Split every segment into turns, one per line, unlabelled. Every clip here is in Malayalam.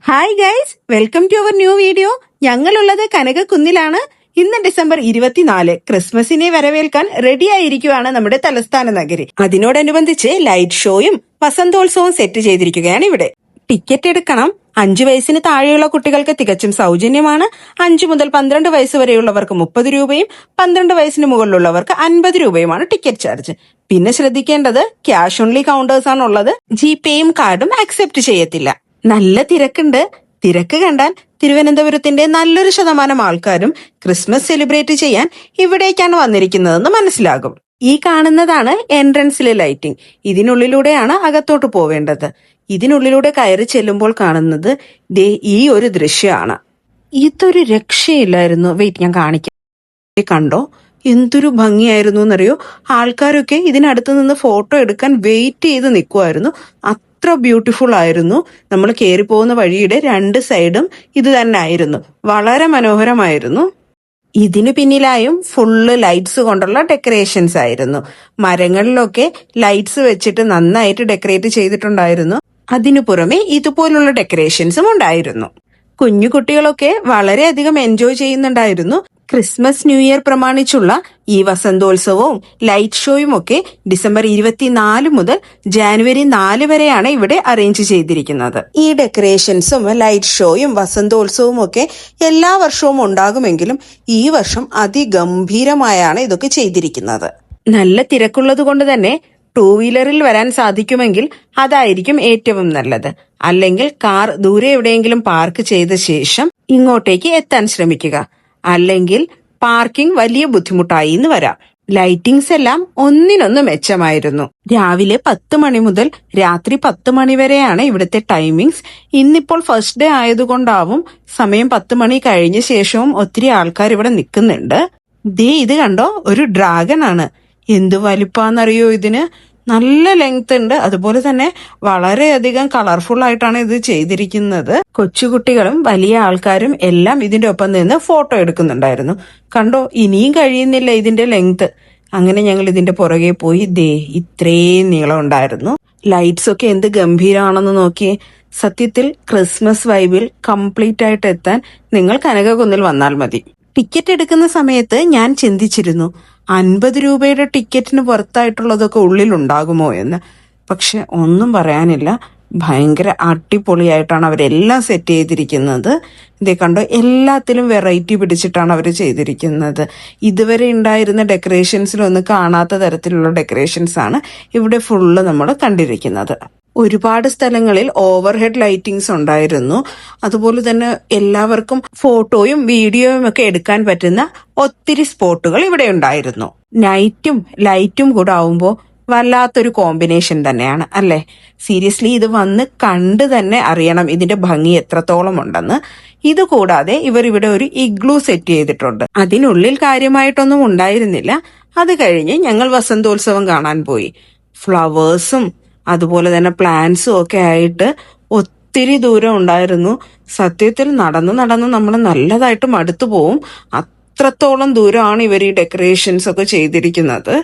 Hi guys, welcome to our new video. ഞങ്ങളുള്ളത് കനകക്കുന്നിലാണ്. ഇന്ന് ഡിസംബർ 24 ക്രിസ്മസിനെ വരവേൽക്കാൻ റെഡി ആയിരിക്കുകയാണ് നമ്മുടെ തലസ്ഥാന നഗരി. അതിനോടനുബന്ധിച്ച് ലൈറ്റ് ഷോയും വസന്തോത്സവവും സെറ്റ് ചെയ്തിരിക്കുകയാണ് ഇവിടെ. ടിക്കറ്റ് എടുക്കണം. 5 വയസ്സിന് താഴെയുള്ള കുട്ടികൾക്ക് തികച്ചും സൗജന്യമാണ്. 5 മുതൽ 12 വയസ്സ് വരെയുള്ളവർക്ക് 30 രൂപയും 12 വയസ്സിന് മുകളിലുള്ളവർക്ക് 50 രൂപയുമാണ് ടിക്കറ്റ് ചാർജ്. പിന്നെ ശ്രദ്ധിക്കേണ്ടത് ക്യാഷ് ഓൺലി കൗണ്ടേഴ്സ് ആണുള്ളത്. ജിപേയും കാർഡും അക്സെപ്റ്റ് ചെയ്യത്തില്ല. നല്ല തിരക്കുണ്ട്. തിരക്ക് കണ്ടാൽ തിരുവനന്തപുരത്തിന്റെ നല്ലൊരു ശതമാനം ആൾക്കാരും ക്രിസ്മസ് സെലിബ്രേറ്റ് ചെയ്യാൻ ഇവിടേക്കാണ് വന്നിരിക്കുന്നതെന്ന് മനസ്സിലാകും. ഈ കാണുന്നതാണ് എൻട്രൻസിലെ ലൈറ്റിംഗ്. ഇതിനുള്ളിലൂടെയാണ് അകത്തോട്ട് പോവേണ്ടത്. ഇതിനുള്ളിലൂടെ കയറി ചെല്ലുമ്പോൾ കാണുന്നത് ദേ ഈ ഒരു ദൃശ്യമാണ്. ഇതൊരു രക്ഷയില്ലായിരുന്നു. വെയിറ്റ്, ഞാൻ കാണിക്കാം. കണ്ടോ എന്തൊരു ഭംഗിയായിരുന്നു എന്നറിയോ. ആൾക്കാരൊക്കെ ഇതിനടുത്ത് നിന്ന് ഫോട്ടോ എടുക്കാൻ വെയിറ്റ് ചെയ്ത് നിൽക്കുമായിരുന്നു. അത്ര ബ്യൂട്ടിഫുൾ ആയിരുന്നു. നമ്മൾ കയറി പോകുന്ന വഴിയുടെ 2 സൈഡും ഇത് തന്നെ ആയിരുന്നു. വളരെ മനോഹരമായിരുന്നു. ഇതിനു പിന്നിലായും ഫുള്ള് ലൈറ്റ്സ് കൊണ്ടുള്ള ഡെക്കറേഷൻസ് ആയിരുന്നു. മരങ്ങളിലൊക്കെ ലൈറ്റ്സ് വെച്ചിട്ട് നന്നായിട്ട് ഡെക്കറേറ്റ് ചെയ്തിട്ടുണ്ടായിരുന്നു. അതിനു പുറമെ ഇതുപോലുള്ള ഡെക്കറേഷൻസും ഉണ്ടായിരുന്നു. കുഞ്ഞു കുട്ടികളൊക്കെ വളരെയധികം എൻജോയ് ചെയ്യുന്നുണ്ടായിരുന്നു. ക്രിസ്മസ് ന്യൂ ഇയർ പ്രമാണിച്ചുള്ള ഈ വസന്തോത്സവവും ലൈറ്റ് ഷോയും ഒക്കെ ഡിസംബർ 24 മുതൽ ജാനുവരി 4 വരെയാണ് ഇവിടെ അറേഞ്ച് ചെയ്തിരിക്കുന്നത്. ഈ ഡെക്കറേഷൻസും ലൈറ്റ് ഷോയും വസന്തോത്സവവും ഒക്കെ എല്ലാ വർഷവും ഉണ്ടാകുമെങ്കിലും ഈ വർഷം അതിഗംഭീരമായാണ് ഇതൊക്കെ ചെയ്തിരിക്കുന്നത്. നല്ല തിരക്കുള്ളത് കൊണ്ട് തന്നെ 2 വീലറിൽ വരാൻ സാധിക്കുമെങ്കിൽ അതായിരിക്കും ഏറ്റവും നല്ലത്. അല്ലെങ്കിൽ കാർ ദൂരെ എവിടെയെങ്കിലും പാർക്ക് ചെയ്ത ശേഷം ഇങ്ങോട്ടേക്ക് എത്താൻ ശ്രമിക്കുക. അല്ലെങ്കിൽ പാർക്കിംഗ് വലിയ ബുദ്ധിമുട്ടായി എന്ന് വരാം. ലൈറ്റിംഗ്സ് എല്ലാം ഒന്നിനൊന്ന് മെച്ചമായിരുന്നു. രാവിലെ 10 മണി മുതൽ രാത്രി 10 മണി വരെയാണ് ഇവിടുത്തെ ടൈമിങ്സ്. ഇന്നിപ്പോൾ ഫസ്റ്റ് ഡേ ആയതുകൊണ്ടാവും സമയം 10 മണി കഴിഞ്ഞ ശേഷവും ഒത്തിരി ആൾക്കാർ ഇവിടെ നിൽക്കുന്നുണ്ട്. ദേ ഇത് കണ്ടോ, ഒരു ഡ്രാഗൺ ആണ്. എന്ത് വലിപ്പാന്നറിയോ ഇതിന്. നല്ല ലെങ്ത് ഉണ്ട്. അതുപോലെ തന്നെ വളരെയധികം കളർഫുൾ ആയിട്ടാണ് ഇത് ചെയ്തിരിക്കുന്നത്. കൊച്ചുകുട്ടികളും വലിയ ആൾക്കാരും എല്ലാം ഇതിന്റെ ഒപ്പം നിന്ന് ഫോട്ടോ എടുക്കുന്നുണ്ടായിരുന്നു. കണ്ടോ, ഇനിയും കഴിയുന്നില്ല ഇതിന്റെ ലെങ്ത്. അങ്ങനെ ഞങ്ങൾ ഇതിന്റെ പുറകെ പോയി. ദേ ഇത്രയും നീളം ഉണ്ടായിരുന്നു. ലൈറ്റ്സ് ഒക്കെ എന്ത് ഗംഭീരമാണെന്ന് നോക്കിയേ. സത്യത്തിൽ ക്രിസ്മസ് വൈബിൽ കംപ്ലീറ്റ് ആയിട്ട് എത്താൻ നിങ്ങൾ കനകക്കുന്നിൽ വന്നാൽ മതി. ടിക്കറ്റ് എടുക്കുന്ന സമയത്ത് ഞാൻ ചിന്തിച്ചിരുന്നു 50 രൂപയുടെ ടിക്കറ്റിന് പുറത്തായിട്ടുള്ളതൊക്കെ ഉള്ളിലുണ്ടാകുമോ എന്ന്. പക്ഷെ ഒന്നും പറയാനില്ല. ഭയങ്കര അടിപൊളിയായിട്ടാണ് അവരെല്ലാം സെറ്റ് ചെയ്തിരിക്കുന്നത്. ഇതേ കണ്ടോ, എല്ലാത്തിലും വെറൈറ്റി പിടിച്ചിട്ടാണ് അവർ ചെയ്തിരിക്കുന്നത്. ഇതുവരെ ഉണ്ടായിരുന്ന ഡെക്കറേഷൻസിലൊന്നും കാണാത്ത തരത്തിലുള്ള ഡെക്കറേഷൻസ് ആണ് ഇവിടെ ഫുള്ള് നമ്മൾ കണ്ടിരിക്കുന്നത്. ഒരുപാട് സ്ഥലങ്ങളിൽ ഓവർഹെഡ് ലൈറ്റിംഗ്സ് ഉണ്ടായിരുന്നു. അതുപോലെ തന്നെ എല്ലാവർക്കും ഫോട്ടോയും വീഡിയോയും ഒക്കെ എടുക്കാൻ പറ്റുന്ന ഒത്തിരി സ്പോട്ടുകൾ ഇവിടെ ഉണ്ടായിരുന്നു. നൈറ്റും ലൈറ്റും കൂടെ ആവുമ്പോൾ വല്ലാത്തൊരു കോമ്പിനേഷൻ തന്നെയാണ് അല്ലേ. സീരിയസ്ലി ഇത് വന്ന് കണ്ട് തന്നെ അറിയണം ഇതിന്റെ ഭംഗി എത്രത്തോളം ഉണ്ടെന്ന്. ഇത് കൂടാതെ ഇവർ ഇവിടെ ഒരു ഇഗ്ലൂ സെറ്റ് ചെയ്തിട്ടുണ്ട്. അതിനുള്ളിൽ കാര്യമായിട്ടൊന്നും ഉണ്ടായിരുന്നില്ല. അത് കഴിഞ്ഞ് ഞങ്ങൾ വസന്തോത്സവം കാണാൻ പോയി. ഫ്ലവേഴ്സും അതുപോലെ തന്നെ പ്ലാന്റ്സും ഒക്കെ ആയിട്ട് ഒത്തിരി ദൂരം ഉണ്ടായിരുന്നു. സത്യത്തിൽ നടന്ന് നമ്മൾ നല്ലതായിട്ട് മടുത്തു പോവും. അത്രത്തോളം ദൂരമാണ് ഇവർ ഈ ഡെക്കറേഷൻസ് ഒക്കെ ചെയ്തിരിക്കുന്നത്.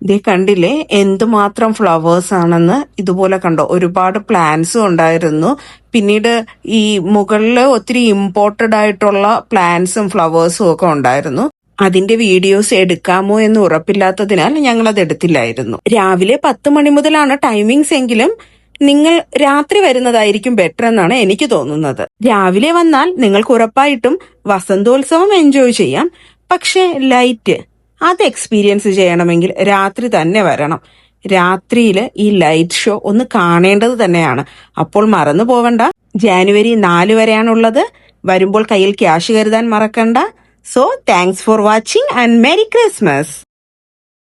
ഇതേ കണ്ടില്ലേ എന്തുമാത്രം ഫ്ലവേഴ്സ് ആണെന്ന്. ഇതുപോലെ കണ്ടോ, ഒരുപാട് പ്ലാന്റ്സും ഉണ്ടായിരുന്നു. പിന്നീട് ഈ മുകളില് ഒത്തിരി ഇമ്പോർട്ടഡ് ആയിട്ടുള്ള പ്ലാന്റ്സും ഫ്ലവേഴ്സും ഒക്കെ ഉണ്ടായിരുന്നു. അതിന്റെ വീഡിയോസ് എടുക്കാമോ എന്ന് ഉറപ്പില്ലാത്തതിനാൽ ഞങ്ങൾ അത് എടുത്തില്ലായിരുന്നു. രാവിലെ 10 മണി മുതലാണ് ടൈമിങ്സ് എങ്കിലും നിങ്ങൾ രാത്രി വരുന്നതായിരിക്കും ബെറ്റർ എന്നാണ് എനിക്ക് തോന്നുന്നത്. രാവിലെ വന്നാൽ നിങ്ങൾക്ക് ഉറപ്പായിട്ടും വസന്തോത്സവം എൻജോയ് ചെയ്യാം. പക്ഷെ ലൈറ്റ് അത് എക്സ്പീരിയൻസ് ചെയ്യണമെങ്കിൽ രാത്രി തന്നെ വരണം. രാത്രിയില് ഈ ലൈറ്റ് ഷോ ഒന്ന് കാണേണ്ടത് തന്നെയാണ്. അപ്പോൾ മറന്നു പോവണ്ട. ജാനുവരി 4 വരെയാണുള്ളത്. വരുമ്പോൾ കയ്യിൽ ക്യാഷ് കരുതാൻ മറക്കണ്ട. So, thanks for watching and Merry Christmas!